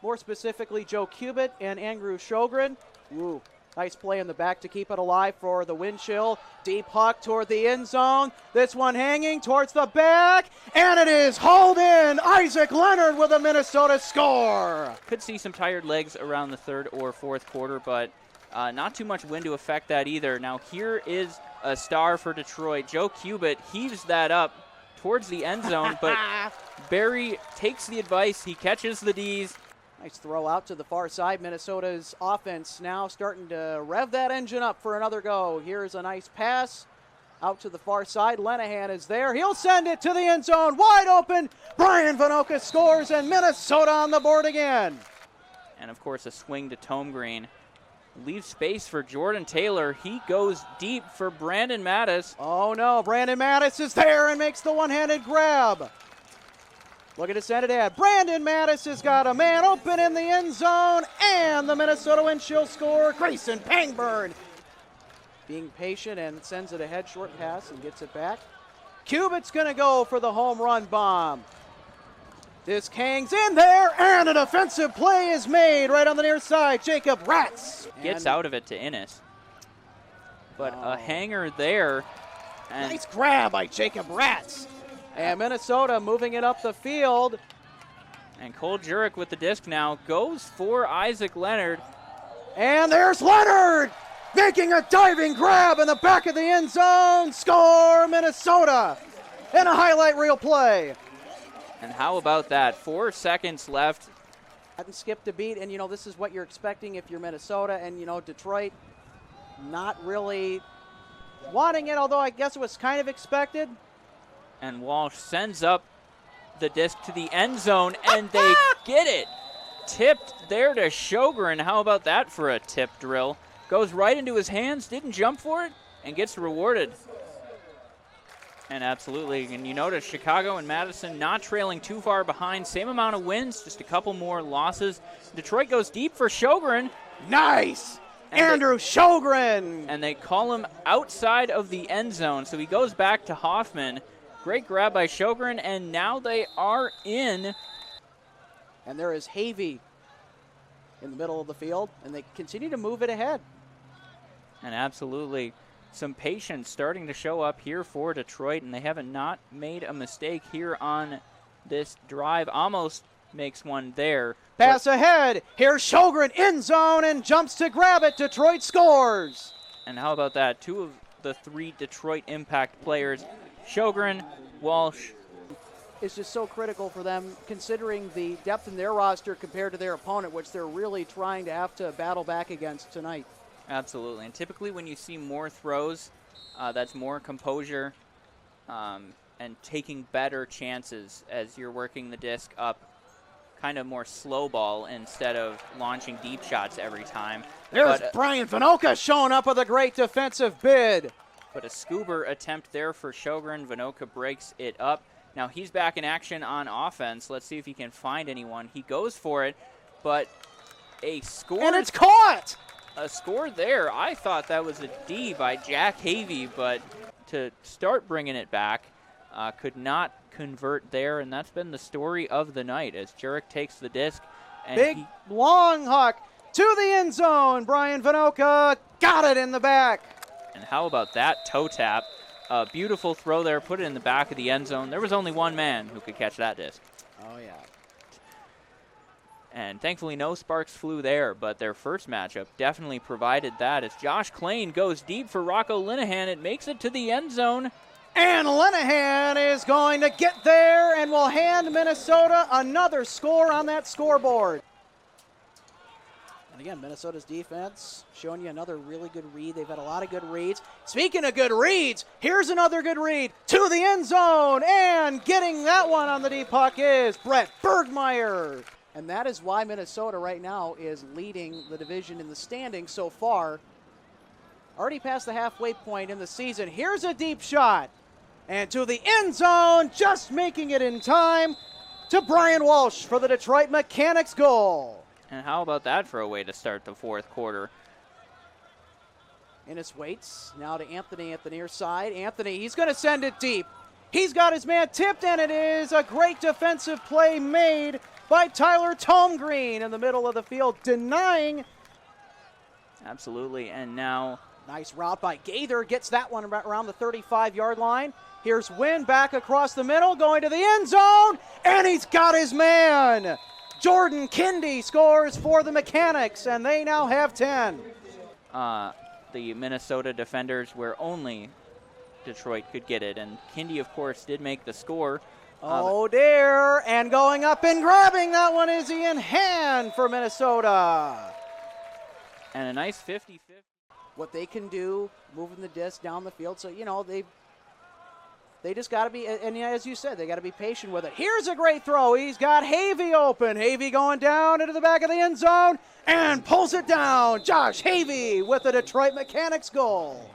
more specifically Joe Cubitt and Andrew Sjogren. Ooh, nice play in the back to keep it alive for the wind chill. Deep puck toward the end zone. This one hanging towards the back, and it is hauled in. Isaac Leonard with a Minnesota score. Could see some tired legs around the third or fourth quarter, but not too much wind to affect that either. Now here is a star for Detroit. Joe Cubitt heaves that up towards the end zone, but Barry takes the advice. He catches the D's. Nice throw out to the far side. Minnesota's offense now starting to rev that engine up for another go. Here's a nice pass out to the far side. Lenahan is there. He'll send it to the end zone. Wide open. Brian Vanoka scores, and Minnesota on the board again. And, of course, a swing to Tome Green. Leaves space for Jordan Taylor. He goes deep for Brandon Mattis. Oh, no. Brandon Mattis is there and makes the one-handed grab. Looking to send it in. Brandon Mattis has got a man open in the end zone, and the Minnesota wind chill score. Grayson Pangburn being patient and sends it ahead, short pass, and gets it back. Cubitt's going to go for the home run bomb. This hangs in there, and a defensive play is made right on the near side. Jacob Ratz gets out of it to Innes. But a hanger there. And nice grab by Jacob Ratz. And Minnesota moving it up the field. And Cole Jurek with the disc now goes for Isaac Leonard. And there's Leonard making a diving grab in the back of the end zone. Score, Minnesota, in a highlight reel play. And how about that? 4 seconds left. Hadn't skipped a beat, and, this is what you're expecting if you're Minnesota. And, Detroit not really wanting it, although I guess it was kind of expected. And Walsh sends up the disc to the end zone, and they get it. Tipped there to Sjogren. How about that for a tip drill? Goes right into his hands, didn't jump for it, and gets rewarded. And absolutely, and you notice Chicago and Madison not trailing too far behind. Same amount of wins, just a couple more losses. Detroit goes deep for Sjogren. Nice! Andrew Sjogren! And they call him outside of the end zone, so he goes back to Hoffman. Great grab by Sjogren, and now they are in. And there is Havey in the middle of the field, and they continue to move it ahead. And absolutely, some patience starting to show up here for Detroit, and they haven't not made a mistake here on this drive. Almost makes one there. Pass ahead. Here's Sjogren in zone and jumps to grab it. Detroit scores. And how about that? 2 of the 3 Detroit Impact players, Sjogren, Walsh. It's just so critical for them, considering the depth in their roster compared to their opponent, which they're really trying to have to battle back against tonight. Absolutely. And typically when you see more throws, that's more composure and taking better chances as you're working the disc up, kind of more slow ball instead of launching deep shots every time. There's Brian Vanoka showing up with a great defensive bid. But a scuba attempt there for Sjogren. Vanoka breaks it up. Now he's back in action on offense. Let's see if he can find anyone. He goes for it, but a score. And it's caught! A score there. I thought that was a D by Jack Havey, but to start bringing it back, could not convert there, and that's been the story of the night as Jurek takes the disc. And big, long huck to the end zone. Brian Vanoka got it in the back. And how about that toe tap? A beautiful throw there, put it in the back of the end zone. There was only one man who could catch that disc. Oh, yeah. And thankfully no sparks flew there, but their first matchup definitely provided that as Josh Klain goes deep for Rocco Linehan. It makes it to the end zone. And Linehan is going to get there and will hand Minnesota another score on that scoreboard. And again, Minnesota's defense showing you another really good read. They've had a lot of good reads. Speaking of good reads, here's another good read to the end zone. And getting that one on the deep puck is Brett Bergmeyer. And that is why Minnesota right now is leading the division in the standings so far. Already past the halfway point in the season. Here's a deep shot. And to the end zone, just making it in time to Brian Walsh for the Detroit Mechanix goal. And how about that for a way to start the fourth quarter? Innes waits now to Anthony at the near side. Anthony, he's going to send it deep. He's got his man tipped, and it is a great defensive play made by Tyler Tomgreen in the middle of the field, denying. Absolutely, and now. Nice route by Gaither, gets that one around the 35-yard line. Here's Wynn back across the middle, going to the end zone, and he's got his man. Jordan Kindy scores for the Mechanics, and they now have 10. The Minnesota defenders where only Detroit could get it, and Kindy, of course, did make the score. Oh dear, and going up and grabbing that one is Ian Hand for Minnesota. And a nice 50-50. What they can do, moving the disc down the field, so, they just got to be, and as you said, they got to be patient with it. Here's a great throw. He's got Havey open. Havey going down into the back of the end zone and pulls it down. Josh Havey with the Detroit Mechanics goal.